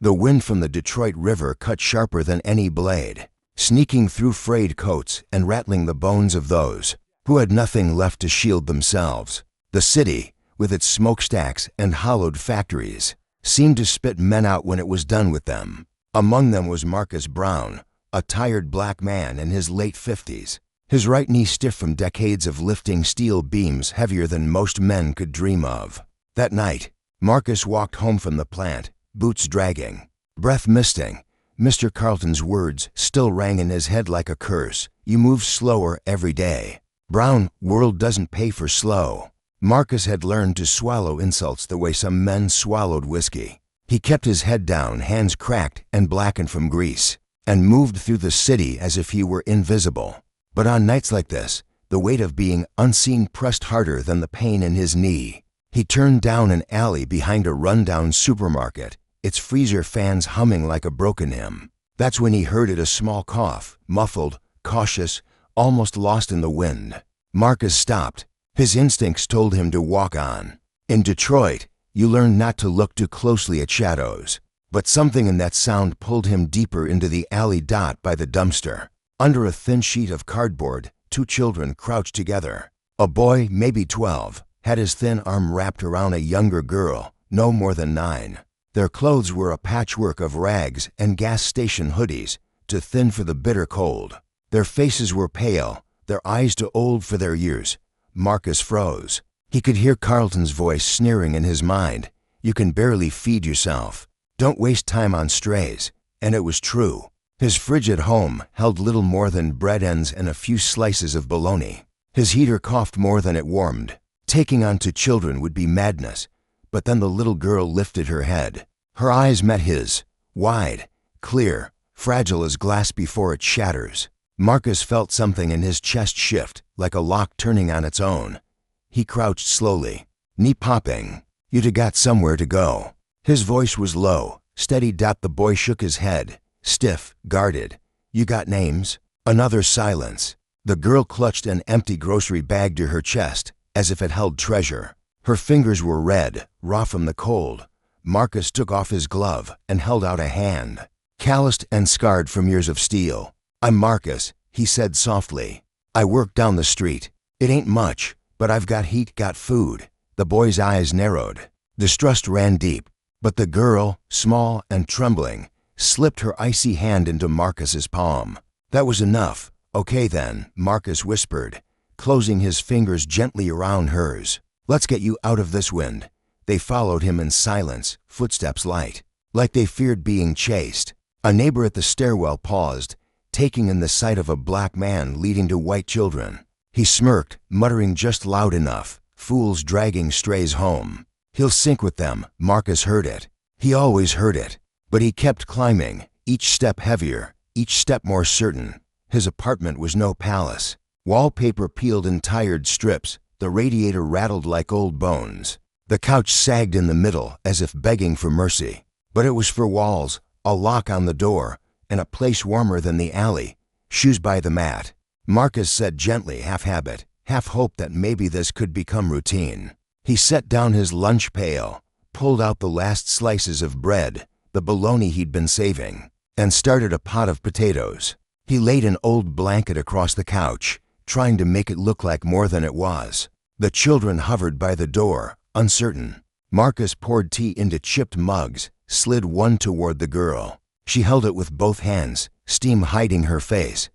The wind from the Detroit River cut sharper than any blade, sneaking through frayed coats and rattling the bones of those who had nothing left to shield themselves. The city, with its smokestacks and hollowed factories, seemed to spit men out when it was done with them. Among them was Marcus Brown, a tired black man in his late 50s, his right knee stiff from decades of lifting steel beams heavier than most men could dream of. That night, Marcus walked home from the plant, boots dragging, breath misting. Mr. Carlton's words still rang in his head like a curse. You move slower every day. Brown, world doesn't pay for slow. Marcus had learned to swallow insults the way some men swallowed whiskey. He kept his head down, hands cracked and blackened from grease, and moved through the city as if he were invisible. But on nights like this, the weight of being unseen pressed harder than the pain in his knee. He turned down an alley behind a rundown supermarket, its freezer fans humming like a broken hymn. That's when he heard it, a small cough, muffled, cautious, almost lost in the wind. Marcus stopped. His instincts told him to walk on. In Detroit, you learn not to look too closely at shadows. But something in that sound pulled him deeper into the alley dot by the dumpster. Under a thin sheet of cardboard, two children crouched together. A boy, maybe 12, had his thin arm wrapped around a younger girl, no more than 9. Their clothes were a patchwork of rags and gas station hoodies, too thin for the bitter cold. Their faces were pale, their eyes too old for their years. Marcus froze. He could hear Carlton's voice sneering in his mind. You can barely feed yourself. Don't waste time on strays. And it was true. His frigid home held little more than bread ends and a few slices of bologna. His heater coughed more than it warmed. Taking on to children would be madness. But then the little girl lifted her head. Her eyes met his, wide, clear, fragile as glass before it shatters. Marcus felt something in his chest shift, like a lock turning on its own. He crouched slowly, knee popping. You'd got somewhere to go. His voice was low, steady. The boy shook his head, stiff, guarded. You got names? Another silence. The girl clutched an empty grocery bag to her chest, as if it held treasure. Her fingers were red, raw from the cold. Marcus took off his glove and held out a hand, calloused and scarred from years of steel. I'm Marcus, he said softly. I work down the street. It ain't much, but I've got heat, got food. The boy's eyes narrowed. Distrust ran deep. But the girl, small and trembling, slipped her icy hand into Marcus's palm. That was enough. Okay then, Marcus whispered, closing his fingers gently around hers. Let's get you out of this wind. They followed him in silence, footsteps light, like they feared being chased. A neighbor at the stairwell paused, taking in the sight of a black man leading to white children. He smirked, muttering just loud enough, fools dragging strays home. He'll sink with them, Marcus heard it. He always heard it. But he kept climbing, each step heavier, each step more certain. His apartment was no palace. Wallpaper peeled in tired strips, the radiator rattled like old bones. The couch sagged in the middle as if begging for mercy. But it was for walls, a lock on the door, and a place warmer than the alley, shoes by the mat. Marcus said gently, half habit, half hope that maybe this could become routine. He set down his lunch pail, pulled out the last slices of bread, the bologna he'd been saving, and started a pot of potatoes. He laid an old blanket across the couch, trying to make it look like more than it was. The children hovered by the door, uncertain. Marcus poured tea into chipped mugs, slid one toward the girl. She held it with both hands, steam hiding her face.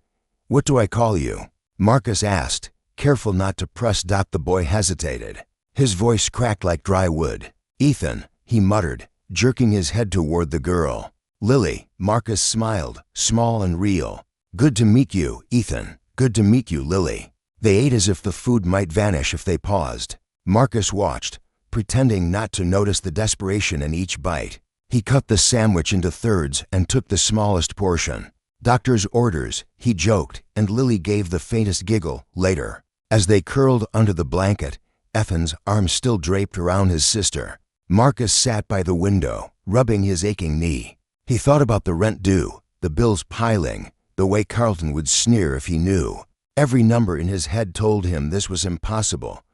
What do I call you? Marcus asked, careful not to press. The boy hesitated. His voice cracked like dry wood. Ethan, he muttered, jerking his head toward the girl. Lily, Marcus smiled, small and real. Good to meet you, Ethan. Good to meet you, Lily. They ate as if the food might vanish if they paused. Marcus watched, pretending not to notice the desperation in each bite. He cut the sandwich into thirds and took the smallest portion. Doctor's orders, he joked, and Lily gave the faintest giggle later. As they curled under the blanket, Ethan's arms still draped around his sister. Marcus sat by the window, rubbing his aching knee. He thought about the rent due, the bills piling, the way Carlton would sneer if he knew. Every number in his head told him this was impossible.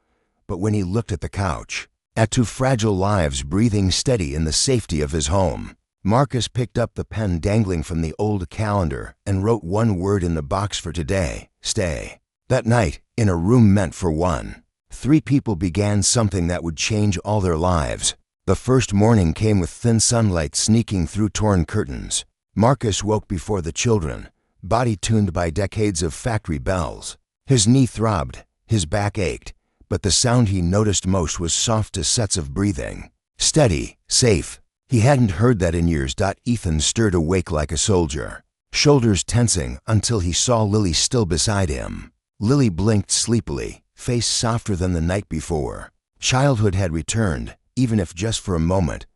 But when he looked at the couch, at two fragile lives breathing steady in the safety of his home, Marcus picked up the pen dangling from the old calendar and wrote one word in the box for today: stay. That night, in a room meant for one, 3 people began something that would change all their lives. The first morning came with thin sunlight sneaking through torn curtains. Marcus woke before the children, body tuned by decades of factory bells. His knee throbbed, his back ached, but the sound he noticed most was soft sets of breathing. Steady, safe. He hadn't heard that in years. Ethan stirred awake like a soldier, shoulders tensing until he saw Lily still beside him. Lily blinked sleepily, face softer than the night before. Childhood had returned, even if just for a moment.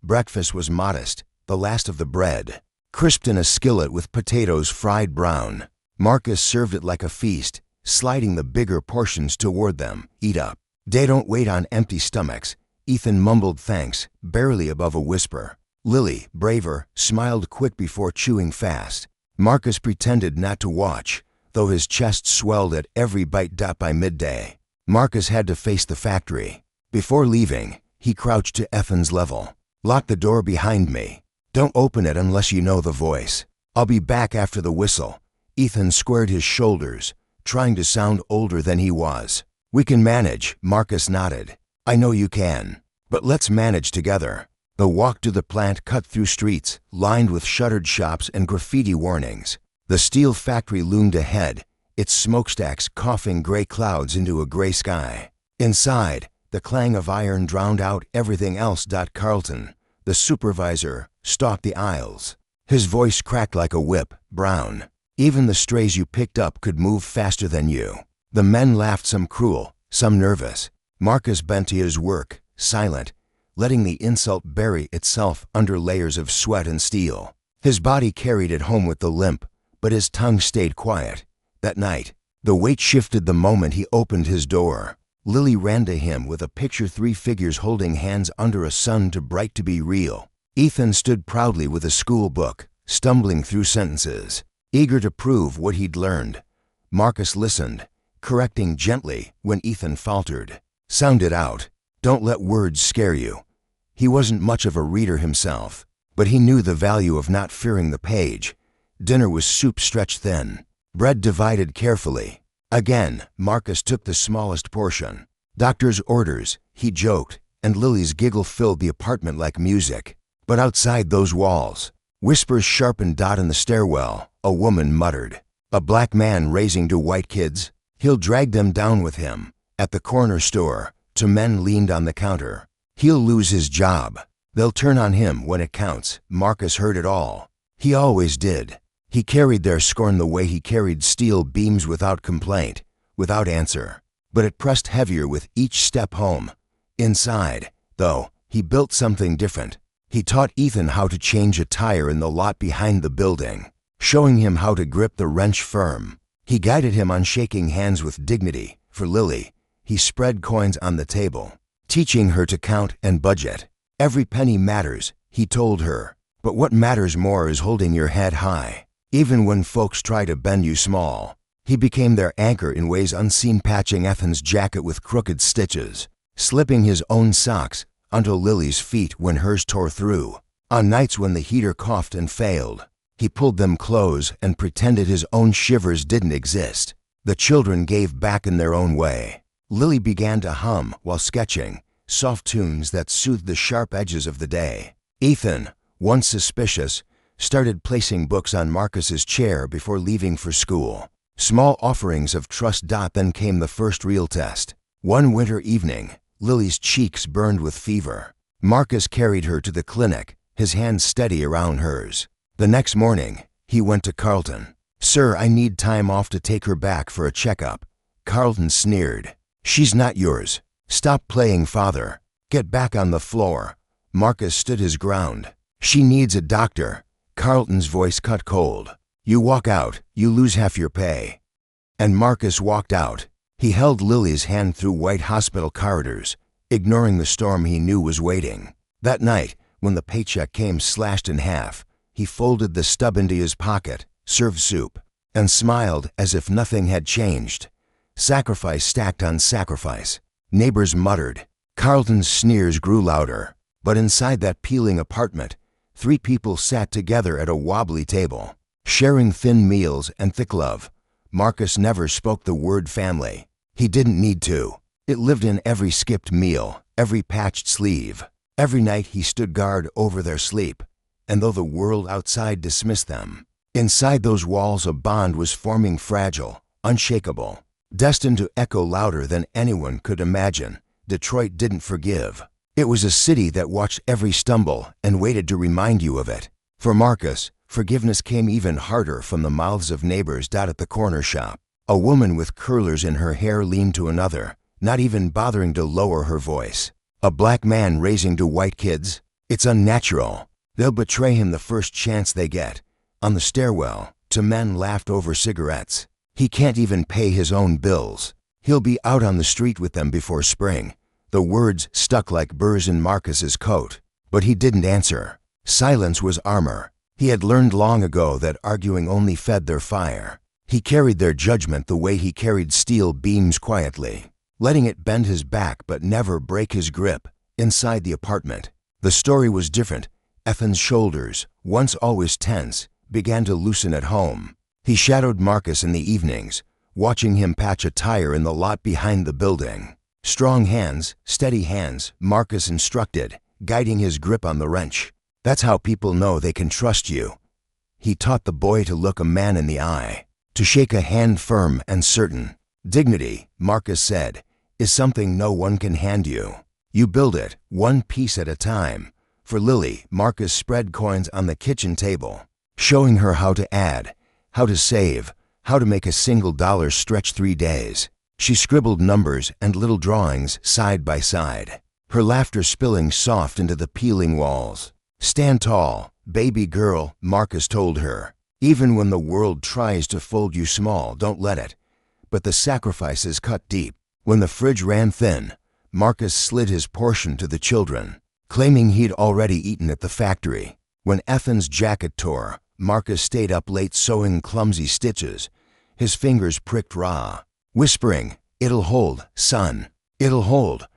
Breakfast was modest, the last of the bread, crisped in a skillet with potatoes fried brown. Marcus served it like a feast, sliding the bigger portions toward them. Eat up. They don't wait on empty stomachs. Ethan mumbled thanks, barely above a whisper. Lily, braver, smiled quick before chewing fast. Marcus pretended not to watch, though his chest swelled at every bite. By midday, Marcus had to face the factory. Before leaving, he crouched to Ethan's level. Lock the door behind me. Don't open it unless you know the voice. I'll be back after the whistle. Ethan squared his shoulders, trying to sound older than he was. We can manage, Marcus nodded. I know you can, but let's manage together. The walk to the plant cut through streets, lined with shuttered shops and graffiti warnings. The steel factory loomed ahead, its smokestacks coughing gray clouds into a gray sky. Inside, the clang of iron drowned out everything else. Carlton, the supervisor, stalked the aisles. His voice cracked like a whip. Brown. Even the strays you picked up could move faster than you. The men laughed, some cruel, some nervous. Marcus bent to his work, silent, letting the insult bury itself under layers of sweat and steel. His body carried it home with the limp, but his tongue stayed quiet. That night, the weight shifted the moment he opened his door. Lily ran to him with a picture, 3 figures holding hands under a sun too bright to be real. Ethan stood proudly with a school book, stumbling through sentences, eager to prove what he'd learned. Marcus listened, correcting gently when Ethan faltered. Sound it out. Don't let words scare you. He wasn't much of a reader himself, but he knew the value of not fearing the page. Dinner was soup stretched thin, bread divided carefully. Again, Marcus took the smallest portion. Doctor's orders, he joked, and Lily's giggle filled the apartment like music. But outside those walls, whispers sharpened. In the stairwell, a woman muttered. A black man raising 2 white kids. He'll drag them down with him. At the corner store, 2 men leaned on the counter. He'll lose his job. They'll turn on him when it counts. Marcus heard it all. He always did. He carried their scorn the way he carried steel beams, without complaint, without answer. But it pressed heavier with each step home. Inside, though, he built something different. He taught Ethan how to change a tire in the lot behind the building, showing him how to grip the wrench firm. He guided him on shaking hands with dignity. For Lily, he spread coins on the table, teaching her to count and budget. Every penny matters, he told her, but what matters more is holding your head high, even when folks try to bend you small. He became their anchor in ways unseen, patching Ethan's jacket with crooked stitches, slipping his own socks onto Lily's feet when hers tore through. On nights when the heater coughed and failed, he pulled them close and pretended his own shivers didn't exist. The children gave back in their own way. Lily began to hum while sketching, soft tunes that soothed the sharp edges of the day. Ethan, once suspicious, started placing books on Marcus's chair before leaving for school. Small offerings of trust. Then came the first real test. One winter evening, Lily's cheeks burned with fever. Marcus carried her to the clinic, his hand steady around hers. The next morning, he went to Carlton. "Sir, I need time off to take her back for a checkup." Carlton sneered. "She's not yours. Stop playing father. Get back on the floor." Marcus stood his ground. "She needs a doctor." Carlton's voice cut cold. "You walk out, you lose half your pay." And Marcus walked out. He held Lily's hand through white hospital corridors, ignoring the storm he knew was waiting. That night, when the paycheck came slashed in half, he folded the stub into his pocket, served soup, and smiled as if nothing had changed. Sacrifice stacked on sacrifice. Neighbors muttered. Carlton's sneers grew louder. But inside that peeling apartment, 3 people sat together at a wobbly table, sharing thin meals and thick love. Marcus never spoke the word family. He didn't need to. It lived in every skipped meal, every patched sleeve. Every night he stood guard over their sleep, and though the world outside dismissed them, inside those walls a bond was forming, fragile, unshakable, destined to echo louder than anyone could imagine. Detroit didn't forgive. It was a city that watched every stumble and waited to remind you of it. For Marcus, forgiveness came even harder from the mouths of neighbors down at the corner shop. A woman with curlers in her hair leaned to another, not even bothering to lower her voice. A black man raising 2 white kids? It's unnatural. They'll betray him the first chance they get. On the stairwell, 2 men laughed over cigarettes. He can't even pay his own bills. He'll be out on the street with them before spring. The words stuck like burrs in Marcus's coat, but he didn't answer. Silence was armor. He had learned long ago that arguing only fed their fire. He carried their judgment the way he carried steel beams, quietly, letting it bend his back but never break his grip. Inside the apartment, the story was different. Ethan's shoulders, once always tense, began to loosen at home. He shadowed Marcus in the evenings, watching him patch a tire in the lot behind the building. Strong hands, steady hands, Marcus instructed, guiding his grip on the wrench. That's how people know they can trust you. He taught the boy to look a man in the eye, to shake a hand firm and certain. Dignity, Marcus said, is something no one can hand you. You build it, one piece at a time. For Lily, Marcus spread coins on the kitchen table, showing her how to add, how to save, how to make a single dollar stretch 3 days. She scribbled numbers and little drawings side by side, her laughter spilling soft into the peeling walls. Stand tall, baby girl, Marcus told her. Even when the world tries to fold you small, don't let it. But the sacrifices cut deep. When the fridge ran thin, Marcus slid his portion to the children, claiming he'd already eaten at the factory. When Ethan's jacket tore, Marcus stayed up late sewing clumsy stitches. His fingers pricked raw, whispering, "It'll hold, son, it'll hold."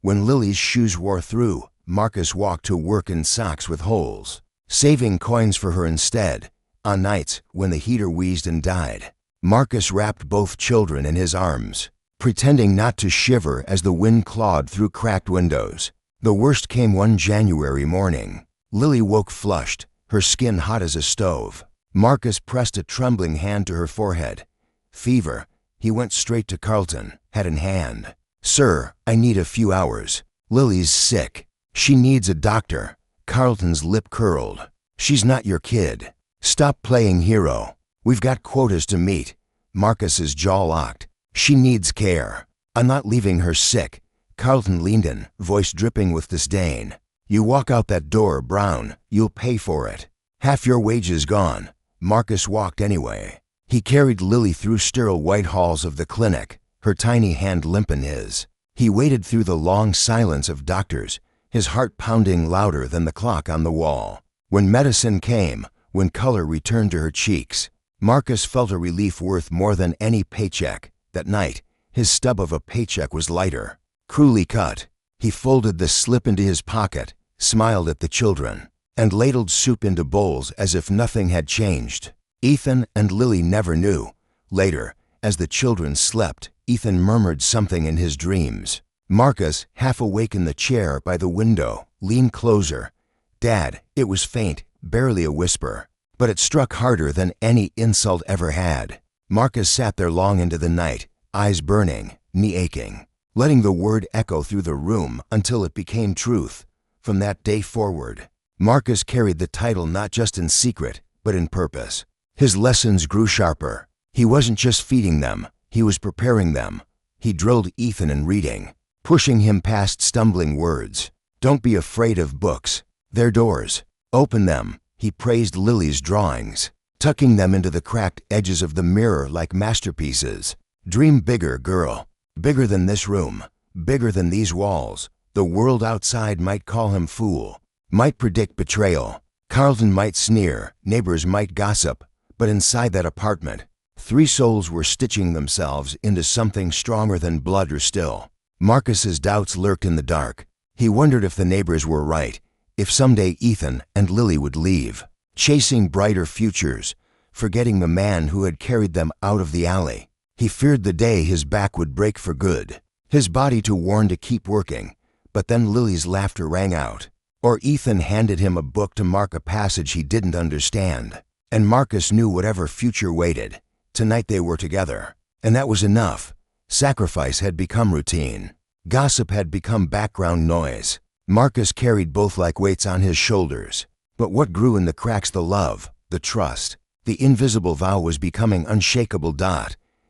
When Lily's shoes wore through, Marcus walked to work in socks with holes, saving coins for her instead. On nights when the heater wheezed and died, Marcus wrapped both children in his arms, pretending not to shiver as the wind clawed through cracked windows. The worst came one January morning. Lily woke flushed, her skin hot as a stove. Marcus pressed a trembling hand to her forehead. Fever. He went straight to Carlton, hat in hand. "Sir, I need a few hours. Lily's sick. She needs a doctor." Carlton's lip curled. "She's not your kid. Stop playing hero. We've got quotas to meet." Marcus's jaw locked. "She needs care. I'm not leaving her sick." Carlton leaned in, voice dripping with disdain. "You walk out that door, Brown, you'll pay for it. Half your wages gone." Marcus walked anyway. He carried Lily through sterile white halls of the clinic, her tiny hand limp in his. He waited through the long silence of doctors, his heart pounding louder than the clock on the wall. When medicine came, when color returned to her cheeks, Marcus felt a relief worth more than any paycheck. That night, his stub of a paycheck was lighter, cruelly cut. He folded the slip into his pocket, smiled at the children, and ladled soup into bowls as if nothing had changed. Ethan and Lily never knew. Later, as the children slept, Ethan murmured something in his dreams. Marcus, half awake in the chair by the window, leaned closer. "Dad," it was faint, barely a whisper, but it struck harder than any insult ever had. Marcus sat there long into the night, eyes burning, knee aching, letting the word echo through the room until it became truth. From that day forward, Marcus carried the title not just in secret, but in purpose. His lessons grew sharper. He wasn't just feeding them, he was preparing them. He drilled Ethan in reading, pushing him past stumbling words. "Don't be afraid of books. They're doors. Open them." He praised Lily's drawings, tucking them into the cracked edges of the mirror like masterpieces. "Dream bigger, girl. Bigger than this room. Bigger than these walls." The world outside might call him fool, might predict betrayal. Carlton might sneer, neighbors might gossip, but inside that apartment, 3 souls were stitching themselves into something stronger than blood or still. Marcus's doubts lurked in the dark. He wondered if the neighbors were right, if someday Ethan and Lily would leave, chasing brighter futures, forgetting the man who had carried them out of the alley. He feared the day his back would break for good, his body to warn to keep working, but then Lily's laughter rang out. Or Ethan handed him a book to mark a passage he didn't understand. And Marcus knew whatever future waited, tonight they were together. And that was enough. Sacrifice had become routine. Gossip had become background noise. Marcus carried both like weights on his shoulders. But what grew in the cracks? The love, the trust. The invisible vow was becoming unshakable.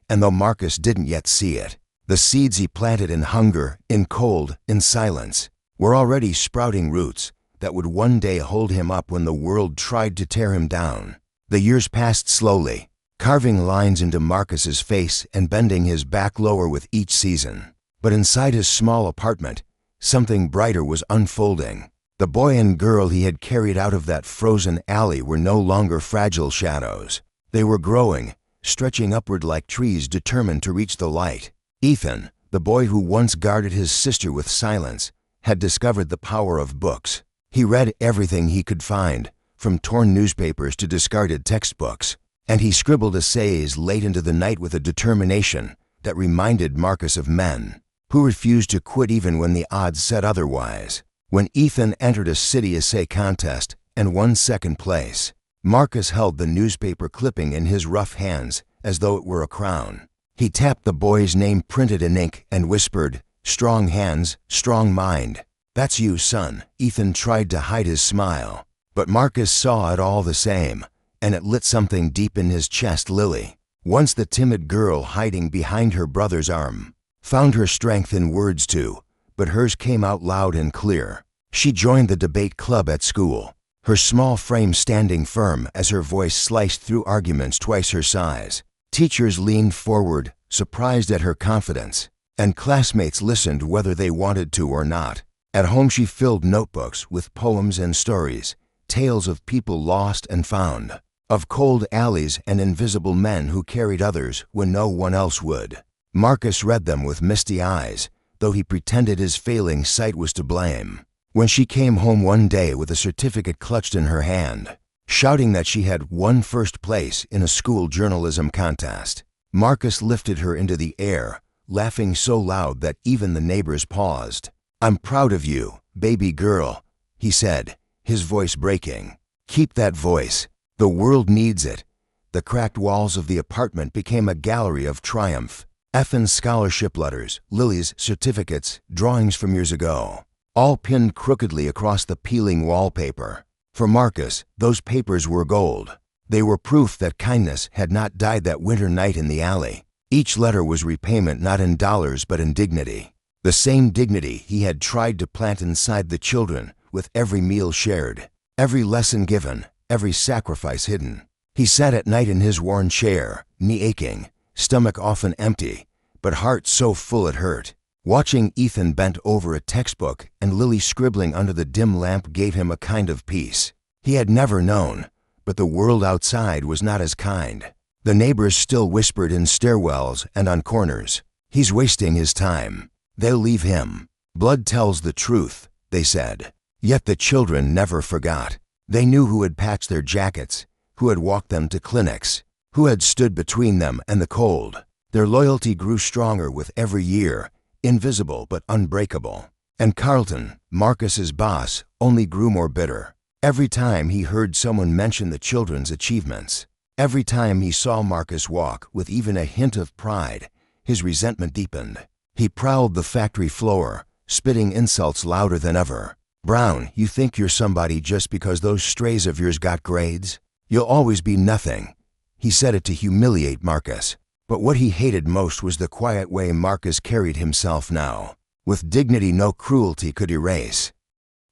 And though Marcus didn't yet see it, the seeds he planted in hunger, in cold, in silence, were already sprouting roots that would one day hold him up when the world tried to tear him down. The years passed slowly, carving lines into Marcus's face and bending his back lower with each season. But inside his small apartment, something brighter was unfolding. The boy and girl he had carried out of that frozen alley were no longer fragile shadows. They were growing, stretching upward like trees determined to reach the light. Ethan, the boy who once guarded his sister with silence, had discovered the power of books. He read everything he could find, from torn newspapers to discarded textbooks, and he scribbled essays late into the night with a determination that reminded Marcus of men who refused to quit even when the odds said otherwise. When Ethan entered a city essay contest and won second place, Marcus held the newspaper clipping in his rough hands as though it were a crown. He tapped the boy's name printed in ink and whispered, "Strong hands, strong mind. That's you, son." Ethan tried to hide his smile, but Marcus saw it all the same, and it lit something deep in his chest. Lily, once the timid girl hiding behind her brother's arm, found her strength in words too, but hers came out loud and clear. She joined the debate club at school, her small frame standing firm as her voice sliced through arguments twice her size. Teachers leaned forward, surprised at her confidence, and classmates listened whether they wanted to or not. At home she filled notebooks with poems and stories, tales of people lost and found, of cold alleys and invisible men who carried others when no one else would. Marcus read them with misty eyes, though he pretended his failing sight was to blame. When she came home one day with a certificate clutched in her hand, shouting that she had won first place in a school journalism contest, Marcus lifted her into the air, laughing so loud that even the neighbors paused. "I'm proud of you, baby girl," he said, his voice breaking. "Keep that voice. The world needs it." The cracked walls of the apartment became a gallery of triumph. Ethan's scholarship letters, Lily's certificates, drawings from years ago, all pinned crookedly across the peeling wallpaper. For Marcus, those papers were gold. They were proof that kindness had not died that winter night in the alley. Each letter was repayment not in dollars but in dignity. The same dignity he had tried to plant inside the children with every meal shared, every lesson given, every sacrifice hidden. He sat at night in his worn chair, knee aching, stomach often empty, but heart so full it hurt. Watching Ethan bent over a textbook and Lily scribbling under the dim lamp gave him a kind of peace he had never known, but the world outside was not as kind. The neighbors still whispered in stairwells and on corners, "He's wasting his time. They'll leave him." "Blood tells the truth," they said. Yet the children never forgot. They knew who had patched their jackets, who had walked them to clinics, who had stood between them and the cold. Their loyalty grew stronger with every year, invisible but unbreakable. And Carlton, Marcus's boss, only grew more bitter. Every time he heard someone mention the children's achievements, every time he saw Marcus walk with even a hint of pride, his resentment deepened. He prowled the factory floor, spitting insults louder than ever. "Brown, you think you're somebody just because those strays of yours got grades? You'll always be nothing." He said it to humiliate Marcus. But what he hated most was the quiet way Marcus carried himself now, with dignity no cruelty could erase.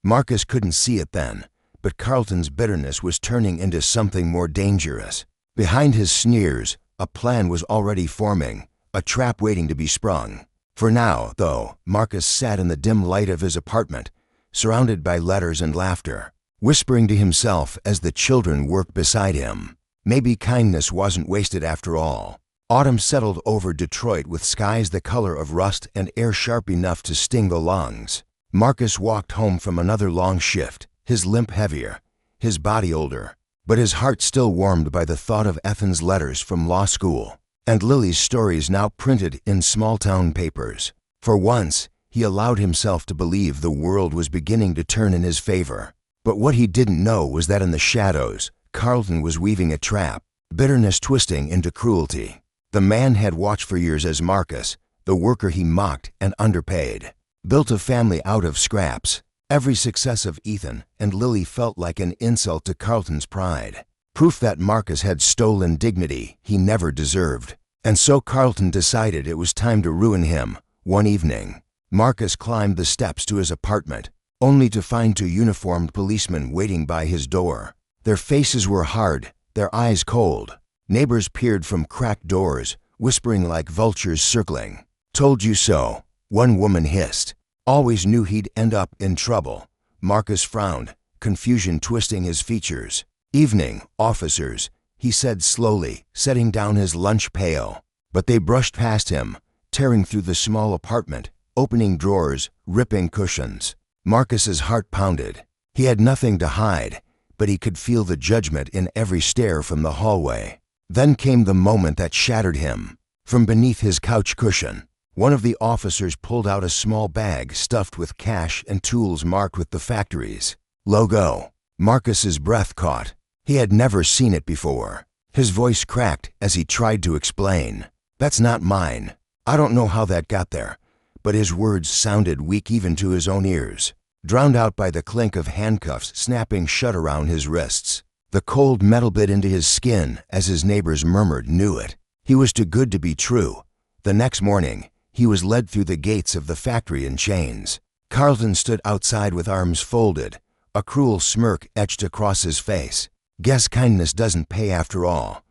Marcus couldn't see it then, but Carlton's bitterness was turning into something more dangerous. Behind his sneers, a plan was already forming, a trap waiting to be sprung. For now, though, Marcus sat in the dim light of his apartment, surrounded by letters and laughter, whispering to himself as the children worked beside him. Maybe kindness wasn't wasted after all. Autumn settled over Detroit with skies the color of rust and air sharp enough to sting the lungs. Marcus walked home from another long shift, his limp heavier, his body older, but his heart still warmed by the thought of Ethan's letters from law school and Lily's stories now printed in small-town papers. For once, he allowed himself to believe the world was beginning to turn in his favor. But what he didn't know was that in the shadows, Carlton was weaving a trap, bitterness twisting into cruelty. The man had watched for years as Marcus, the worker he mocked and underpaid, built a family out of scraps. Every success of Ethan and Lily felt like an insult to Carlton's pride, proof that Marcus had stolen dignity he never deserved. And so Carlton decided it was time to ruin him. One evening, Marcus climbed the steps to his apartment, only to find two uniformed policemen waiting by his door. Their faces were hard, their eyes cold. Neighbors peered from cracked doors, whispering like vultures circling. "Told you so," one woman hissed. "Always knew he'd end up in trouble." Marcus frowned, confusion twisting his features. "Evening, officers," he said slowly, setting down his lunch pail. But they brushed past him, tearing through the small apartment, opening drawers, ripping cushions. Marcus's heart pounded. He had nothing to hide, but he could feel the judgment in every stare from the hallway. Then came the moment that shattered him. From beneath his couch cushion, one of the officers pulled out a small bag stuffed with cash and tools marked with the factory's logo. Marcus's breath caught. He had never seen it before. His voice cracked as he tried to explain. "That's not mine. I don't know how that got there." But his words sounded weak even to his own ears, drowned out by the clink of handcuffs snapping shut around his wrists. The cold metal bit into his skin as his neighbors murmured knew it. He was too good to be true. The next morning, he was led through the gates of the factory in chains. Carlton stood outside with arms folded, a cruel smirk etched across his face. "Guess kindness doesn't pay after all."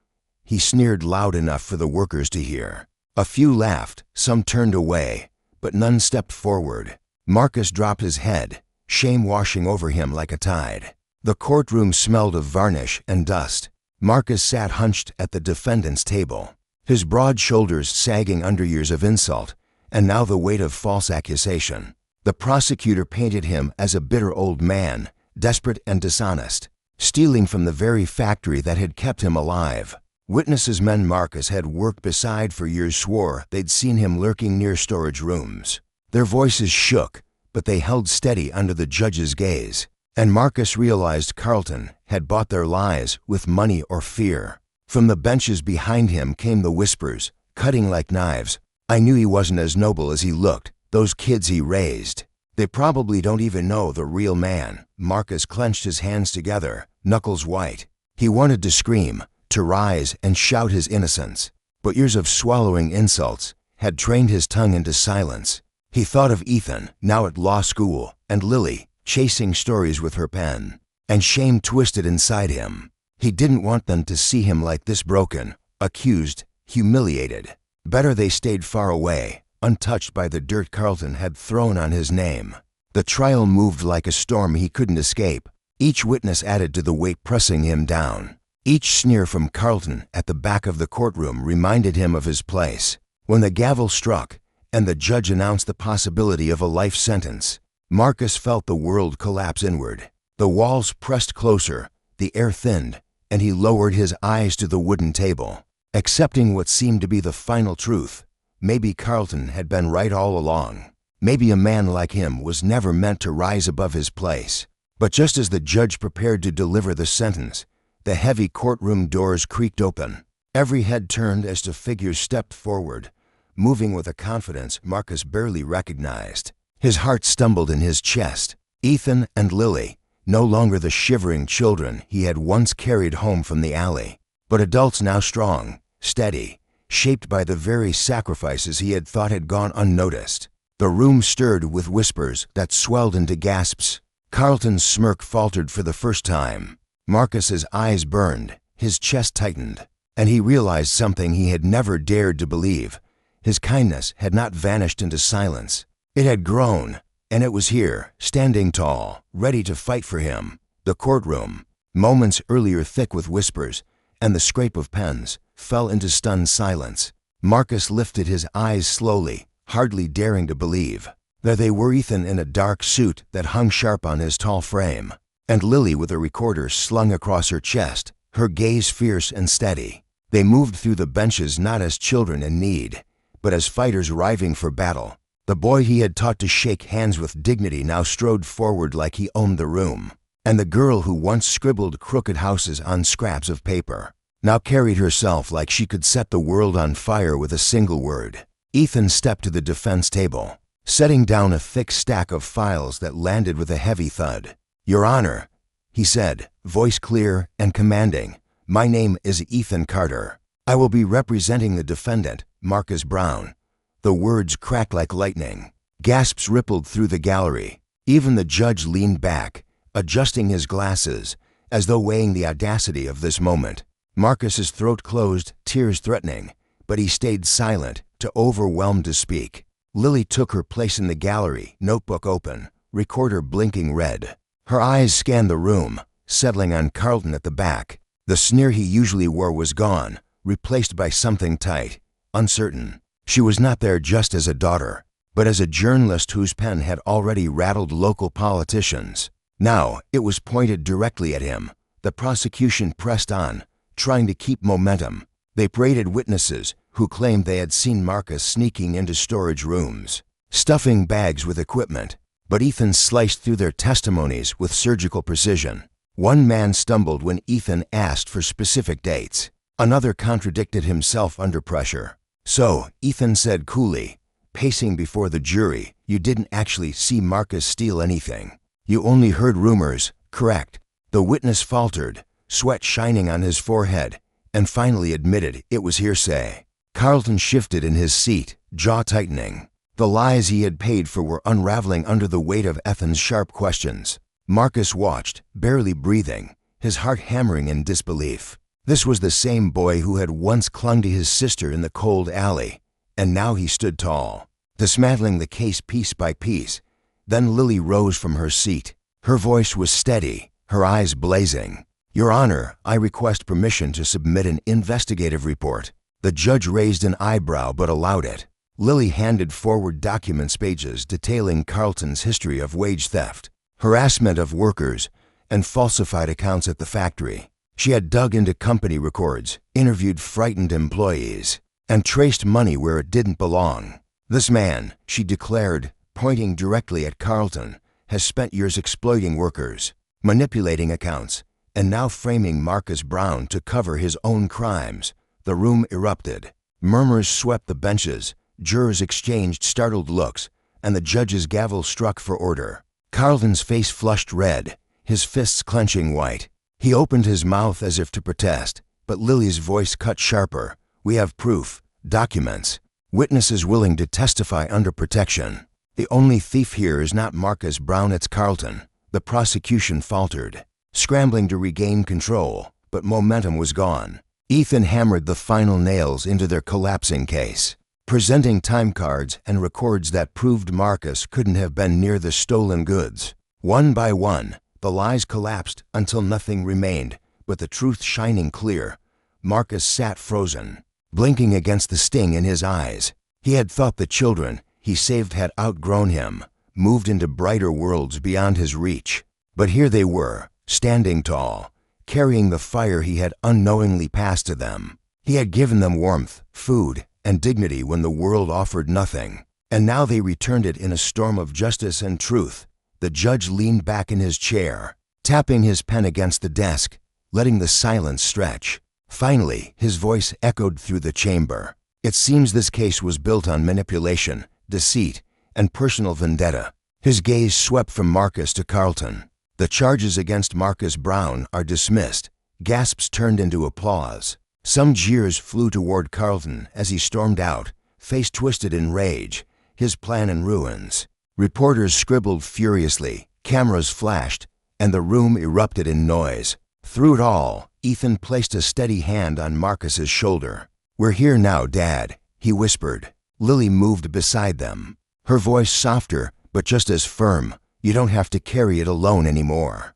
He sneered loud enough for the workers to hear. A few laughed, some turned away, but none stepped forward. Marcus dropped his head, shame washing over him like a tide. The courtroom smelled of varnish and dust. Marcus sat hunched at the defendant's table, his broad shoulders sagging under years of insult, and now the weight of false accusation. The prosecutor painted him as a bitter old man, desperate and dishonest, stealing from the very factory that had kept him alive. Witnesses men Marcus had worked beside for years swore they'd seen him lurking near storage rooms. Their voices shook, but they held steady under the judge's gaze. And Marcus realized Carlton had bought their lies with money or fear. From the benches behind him came the whispers, cutting like knives. "I knew he wasn't as noble as he looked. Those kids he raised. They probably don't even know the real man." Marcus clenched his hands together, knuckles white. He wanted to scream, to rise and shout his innocence. But years of swallowing insults had trained his tongue into silence. He thought of Ethan, now at law school, and Lily, chasing stories with her pen. And shame twisted inside him. He didn't want them to see him like this, broken, accused, humiliated. Better they stayed far away, untouched by the dirt Carlton had thrown on his name. The trial moved like a storm he couldn't escape. Each witness added to the weight pressing him down. Each sneer from Carlton at the back of the courtroom reminded him of his place. When the gavel struck and the judge announced the possibility of a life sentence, Marcus felt the world collapse inward. The walls pressed closer, the air thinned, and he lowered his eyes to the wooden table, accepting what seemed to be the final truth. Maybe Carlton had been right all along. Maybe a man like him was never meant to rise above his place. But just as the judge prepared to deliver the sentence, the heavy courtroom doors creaked open. Every head turned as the figures stepped forward, moving with a confidence Marcus barely recognized. His heart stumbled in his chest. Ethan and Lily, no longer the shivering children he had once carried home from the alley, but adults now strong, steady, shaped by the very sacrifices he had thought had gone unnoticed. The room stirred with whispers that swelled into gasps. Carlton's smirk faltered for the first time. Marcus's eyes burned, his chest tightened, and he realized something he had never dared to believe. His kindness had not vanished into silence. It had grown, and it was here, standing tall, ready to fight for him. The courtroom, moments earlier thick with whispers and the scrape of pens, fell into stunned silence. Marcus lifted his eyes slowly, hardly daring to believe. There they were, Ethan in a dark suit that hung sharp on his tall frame, and Lily with a recorder slung across her chest, her gaze fierce and steady. They moved through the benches not as children in need, but as fighters arriving for battle. The boy he had taught to shake hands with dignity now strode forward like he owned the room, and the girl who once scribbled crooked houses on scraps of paper now carried herself like she could set the world on fire with a single word. Ethan stepped to the defense table, setting down a thick stack of files that landed with a heavy thud. "Your Honor," he said, voice clear and commanding, "my name is Ethan Carter. I will be representing the defendant, Marcus Brown." The words cracked like lightning. Gasps rippled through the gallery. Even the judge leaned back, adjusting his glasses, as though weighing the audacity of this moment. Marcus's throat closed, tears threatening, but he stayed silent, too overwhelmed to speak. Lily took her place in the gallery, notebook open, recorder blinking red. Her eyes scanned the room, settling on Carlton at the back. The sneer he usually wore was gone, replaced by something tight, uncertain. She was not there just as a daughter, but as a journalist whose pen had already rattled local politicians. Now it was pointed directly at him. The prosecution pressed on, trying to keep momentum. They paraded witnesses who claimed they had seen Marcus sneaking into storage rooms, stuffing bags with equipment. But Ethan sliced through their testimonies with surgical precision. One man stumbled when Ethan asked for specific dates. Another contradicted himself under pressure. "So," Ethan said coolly, pacing before the jury, "you didn't actually see Marcus steal anything. You only heard rumors, correct?" The witness faltered, sweat shining on his forehead, and finally admitted it was hearsay. Carlton shifted in his seat, jaw tightening. The lies he had paid for were unraveling under the weight of Ethan's sharp questions. Marcus watched, barely breathing, his heart hammering in disbelief. This was the same boy who had once clung to his sister in the cold alley, and now he stood tall, dismantling the case piece by piece. Then Lily rose from her seat. Her voice was steady, her eyes blazing. "Your Honor, I request permission to submit an investigative report." The judge raised an eyebrow but allowed it. Lily handed forward documents pages detailing Carlton's history of wage theft, harassment of workers, and falsified accounts at the factory. She had dug into company records, interviewed frightened employees, and traced money where it didn't belong. "This man," she declared, pointing directly at Carlton, "has spent years exploiting workers, manipulating accounts, and now framing Marcus Brown to cover his own crimes." The room erupted. Murmurs swept the benches, jurors exchanged startled looks, and the judge's gavel struck for order. Carlton's face flushed red, his fists clenching white. He opened his mouth as if to protest, but Lily's voice cut sharper. "We have proof, documents, witnesses willing to testify under protection. The only thief here is not Marcus Brown, it's Carlton." The prosecution faltered, scrambling to regain control, but momentum was gone. Ethan hammered the final nails into their collapsing case, presenting time cards and records that proved Marcus couldn't have been near the stolen goods. One by one, the lies collapsed until nothing remained but the truth shining clear. Marcus sat frozen, blinking against the sting in his eyes. He had thought the children he saved had outgrown him, moved into brighter worlds beyond his reach. But here they were, standing tall, carrying the fire he had unknowingly passed to them. He had given them warmth, food, and dignity when the world offered nothing, and now they returned it in a storm of justice and truth. The judge leaned back in his chair, tapping his pen against the desk, letting the silence stretch. Finally, his voice echoed through the chamber. "It seems this case was built on manipulation, deceit, and personal vendetta." His gaze swept from Marcus to Carlton. "The charges against Marcus Brown are dismissed." Gasps turned into applause. Some jeers flew toward Carlton as he stormed out, face twisted in rage, his plan in ruins. Reporters scribbled furiously, cameras flashed, and the room erupted in noise. Through it all, Ethan placed a steady hand on Marcus's shoulder. "We're here now, Dad," he whispered. Lily moved beside them, her voice softer but just as firm. "You don't have to carry it alone anymore."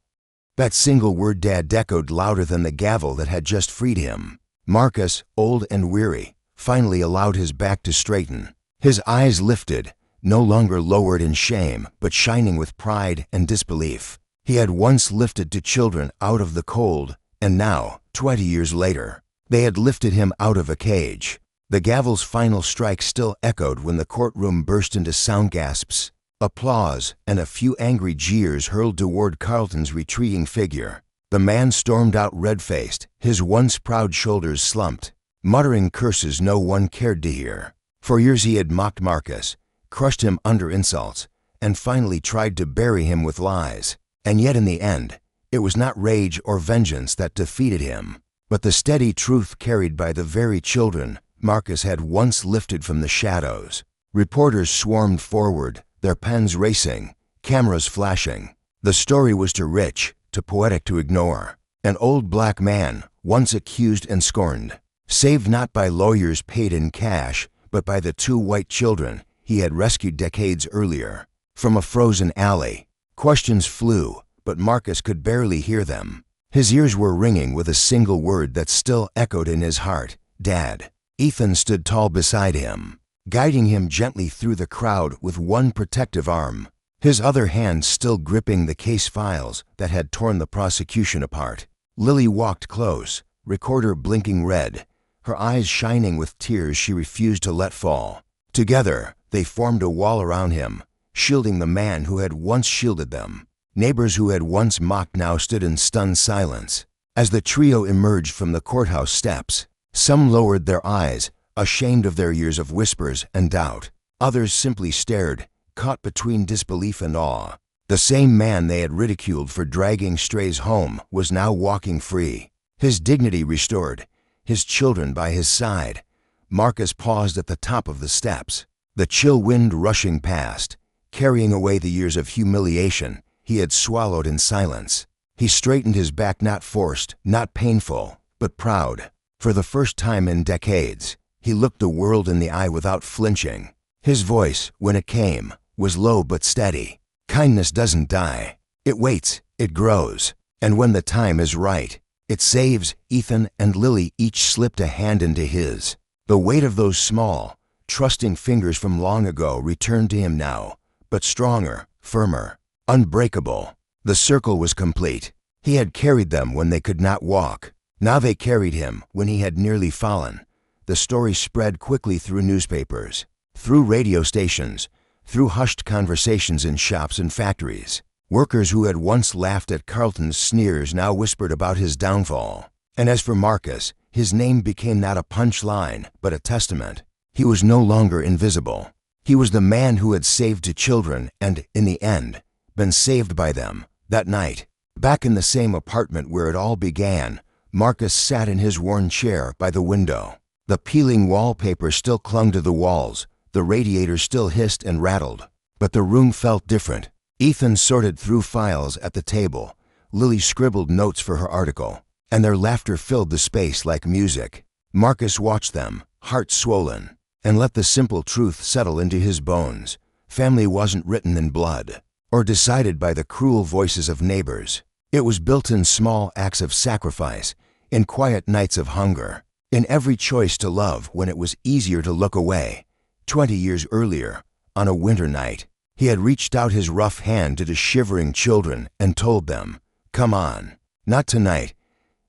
That single word Dad echoed louder than the gavel that had just freed him. Marcus, old and weary, finally allowed his back to straighten. His eyes lifted, no longer lowered in shame, but shining with pride and disbelief. he had once lifted to children out of the cold, and now, 20 years later, they had lifted him out of a cage. The gavel's final strike still echoed when the courtroom burst into sound gasps, applause, and a few angry jeers hurled toward Carlton's retreating figure. The man stormed out red-faced, his once proud shoulders slumped, muttering curses no one cared to hear. For years he had mocked Marcus, crushed him under insults, and finally tried to bury him with lies. And yet in the end, it was not rage or vengeance that defeated him, but the steady truth carried by the very children Marcus had once lifted from the shadows. Reporters swarmed forward, their pens racing, cameras flashing. The story was too rich, too poetic to ignore. An old black man, once accused and scorned, saved not by lawyers paid in cash, but by the two white children he had rescued decades earlier. From a frozen alley, questions flew, but Marcus could barely hear them. His ears were ringing with a single word that still echoed in his heart: Dad. Ethan stood tall beside him, guiding him gently through the crowd with one protective arm, his other hand still gripping the case files that had torn the prosecution apart. Lily walked close, recorder blinking red, her eyes shining with tears she refused to let fall. Together, they formed a wall around him, shielding the man who had once shielded them. Neighbors who had once mocked now stood in stunned silence. As the trio emerged from the courthouse steps, some lowered their eyes, ashamed of their years of whispers and doubt. Others simply stared, caught between disbelief and awe. The same man they had ridiculed for dragging strays home was now walking free, his dignity restored, his children by his side. Marcus paused at the top of the steps, the chill wind rushing past, carrying away the years of humiliation he had swallowed in silence. He straightened his back, not forced, not painful, but proud. For the first time in decades, he looked the world in the eye without flinching. His voice, when it came, was low but steady. Kindness doesn't die. It waits, it grows, and when the time is right, it saves. Ethan and Lily each slipped a hand into his. The weight of those small, trusting fingers from long ago returned to him now, but stronger, firmer, unbreakable. The circle was complete. He had carried them when they could not walk. Now they carried him when he had nearly fallen. The story spread quickly through newspapers, through radio stations, through hushed conversations in shops and factories. Workers who had once laughed at Carlton's sneers now whispered about his downfall. And as for Marcus, his name became not a punchline, but a testament. He was no longer invisible. He was the man who had saved two children and, in the end, been saved by them. That night, back in the same apartment where it all began, Marcus sat in his worn chair by the window. The peeling wallpaper still clung to the walls, the radiator still hissed and rattled, but the room felt different. Ethan sorted through files at the table, Lily scribbled notes for her article, and their laughter filled the space like music. Marcus watched them, heart swollen, and let the simple truth settle into his bones. Family wasn't written in blood, or decided by the cruel voices of neighbors. It was built in small acts of sacrifice, in quiet nights of hunger, in every choice to love when it was easier to look away. 20 years earlier, on a winter night, he had reached out his rough hand to the shivering children and told them, "Come on." Not tonight.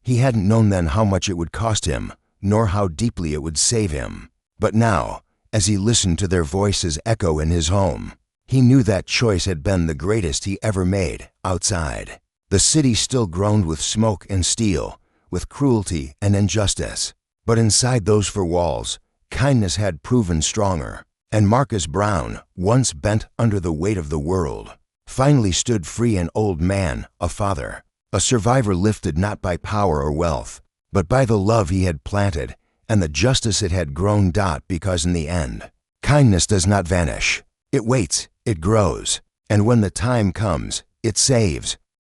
He hadn't known then how much it would cost him, nor how deeply it would save him. But now, as he listened to their voices echo in his home, he knew that choice had been the greatest he ever made. Outside, the city still groaned with smoke and steel, with cruelty and injustice. But inside those four walls, kindness had proven stronger, and Marcus Brown, once bent under the weight of the world, finally stood free, an old man, a father, a survivor lifted not by power or wealth, but by the love he had planted and the justice it had grown. Because in the end, kindness does not vanish. It waits, it grows, and when the time comes, it saves.